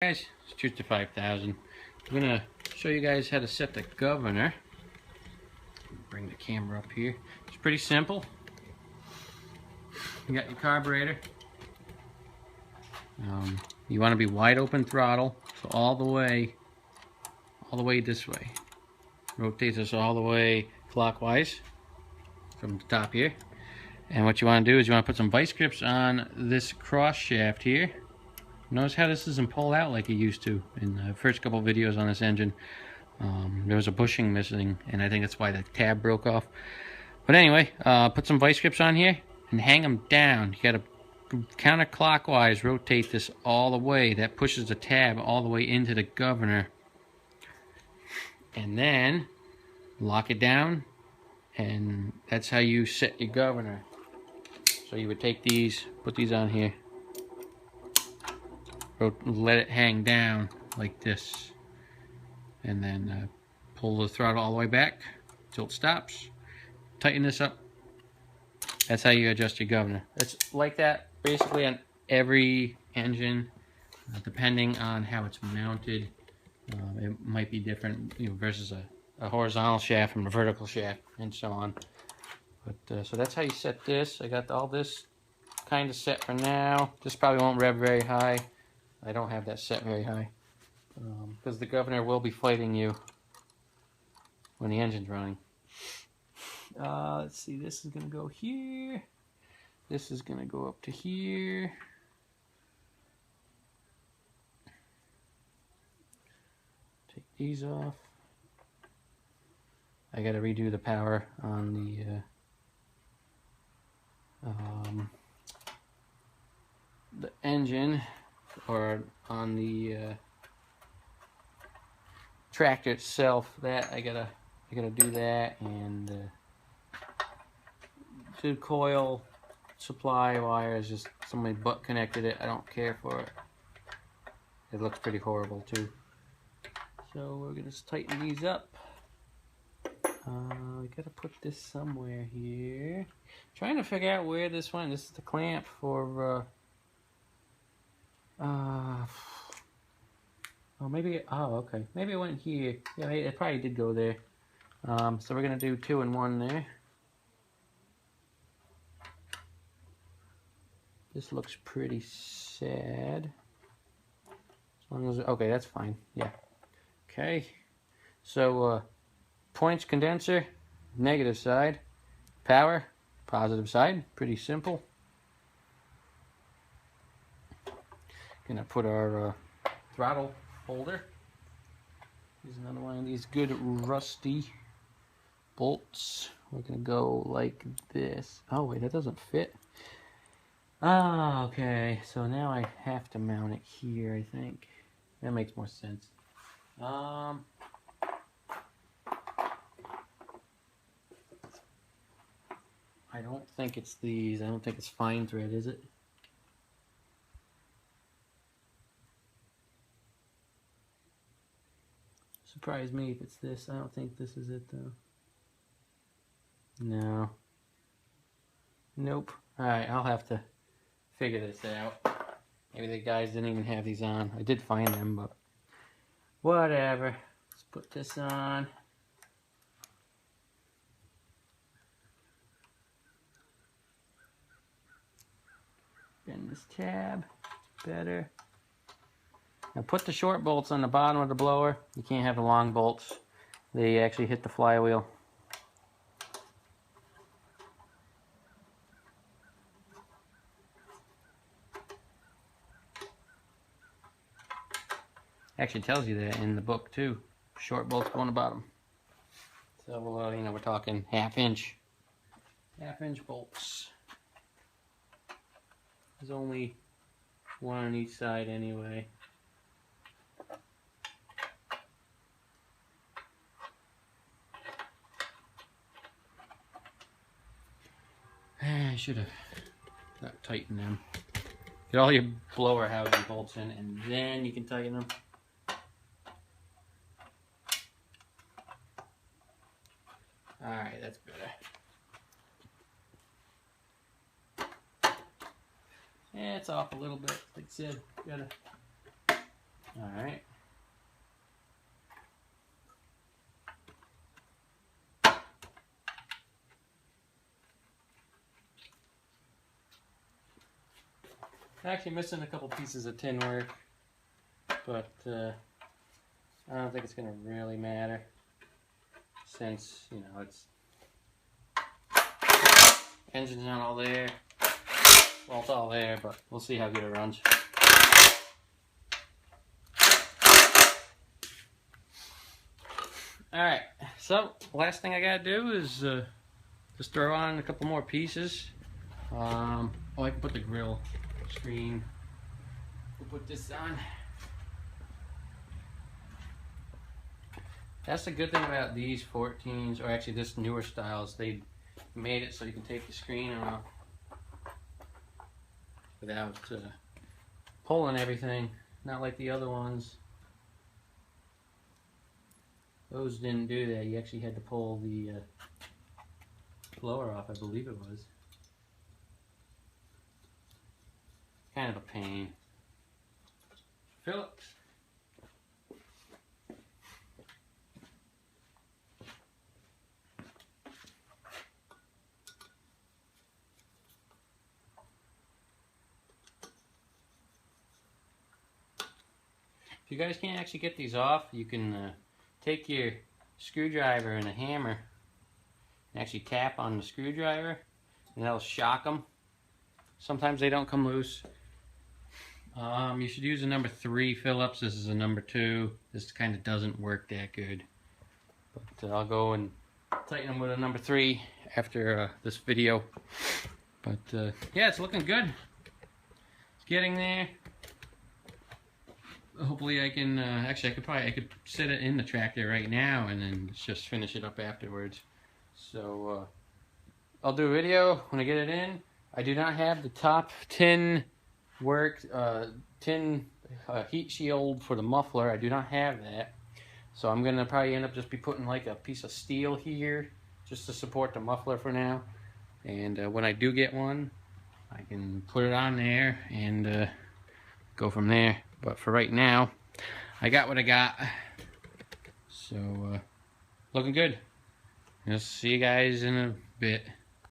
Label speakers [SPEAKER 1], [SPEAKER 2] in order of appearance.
[SPEAKER 1] guys, it's Tuesday 5000. I'm gonna show you guys how to set the governor. Bring the camera up here. It's pretty simple. You got your carburetor. You want to be wide open throttle, so all the way this way. Rotate this all the way clockwise from the top here. And what you want to do is you want to put some vice grips on this cross shaft here. Notice how this isn't pulled out like it used to in the first couple videos on this engine. There was a bushing missing, and I think that's why the tab broke off. But anyway, put some vice grips on here and hang them down. You got to counterclockwise rotate this all the way. That pushes the tab all the way into the governor. And then lock it down, and that's how you set your governor. So you would take these, put these on here, let it hang down like this, and then pull the throttle all the way back till it stops. Tighten this up. That's how you adjust your governor. It's like that basically on every engine, depending on how it's mounted. It might be different, versus a horizontal shaft and a vertical shaft, and so on. But so that's how you set this. I got all this kind of set for now. This probably won't rev very high. I don't have that set very high because the governor will be fighting you when the engine's running. Let's see, this is going to go here. This is going to go up to here. Take these off. I got to redo the power on the engine, or on the tractor itself. That I gotta do that, and the coil supply wire is just somebody butt connected it. I don't care for it. It looks pretty horrible too. So we're gonna just tighten these up. We gotta put this somewhere here. Trying to figure out where this went. This is the clamp for oh, maybe, oh, okay. Maybe it went here. Yeah, it probably did go there. So we're going to do 2 and 1 there. This looks pretty sad. As long as, okay, that's fine. Yeah. Okay. So, points, condenser, negative side. Power, positive side. Pretty simple. Gonna put our throttle holder. Here's another one of these good rusty bolts. We're gonna go like this. Oh wait, that doesn't fit. Ah, okay. So now I have to mount it here, I think. That makes more sense. I don't think it's these. I don't think it's fine thread, is it? Surprise me if it's this. I don't think this is it though. No. Nope. Alright, I'll have to figure this out. Maybe the guys didn't even have these on. I did find them, but whatever. Let's put this on. Bend this tab. Better. Now put the short bolts on the bottom of the blower. You can't have the long bolts. They actually hit the flywheel. Actually tells you that in the book too. Short bolts go on the bottom. So we're talking half-inch bolts. There's only one on each side anyway. I should have not tightened them. Get all your blower housing bolts in, and then you can tighten them. Alright, that's better. Yeah, it's off a little bit, like I said. Gotta. Actually missing a couple pieces of tin work, but I don't think it's going to really matter since, you know, it's engine's not all there. Well, it's all there, but we'll see how good it runs. Alright, so last thing I gotta do is just throw on a couple more pieces. Oh, I can put the grill screen. We'll put this on. That's the good thing about these 14s, or actually this newer styles. They made it so you can take the screen off without pulling everything. Not like the other ones. Those didn't do that. You actually had to pull the blower off, I believe it was. Kind of a pain. Phillips. If you guys can't actually get these off, you can take your screwdriver and a hammer and actually tap on the screwdriver, and that'll shock them. Sometimes they don't come loose. You should use a number 3 Phillips. This is a number 2. This kind of doesn't work that good. But I'll go and tighten them with a number 3 after this video. But yeah, it's looking good. It's getting there. Hopefully I can, actually I could sit it in the tractor right now and then just finish it up afterwards. So I'll do a video when I get it in. I do not have the top tin work, heat shield for the muffler. I do not have that. So I'm gonna probably end up just be putting like a piece of steel here just to support the muffler for now. And when I do get one, I can put it on there and go from there. But for right now, I got what I got. So, looking good. I'll see you guys in a bit.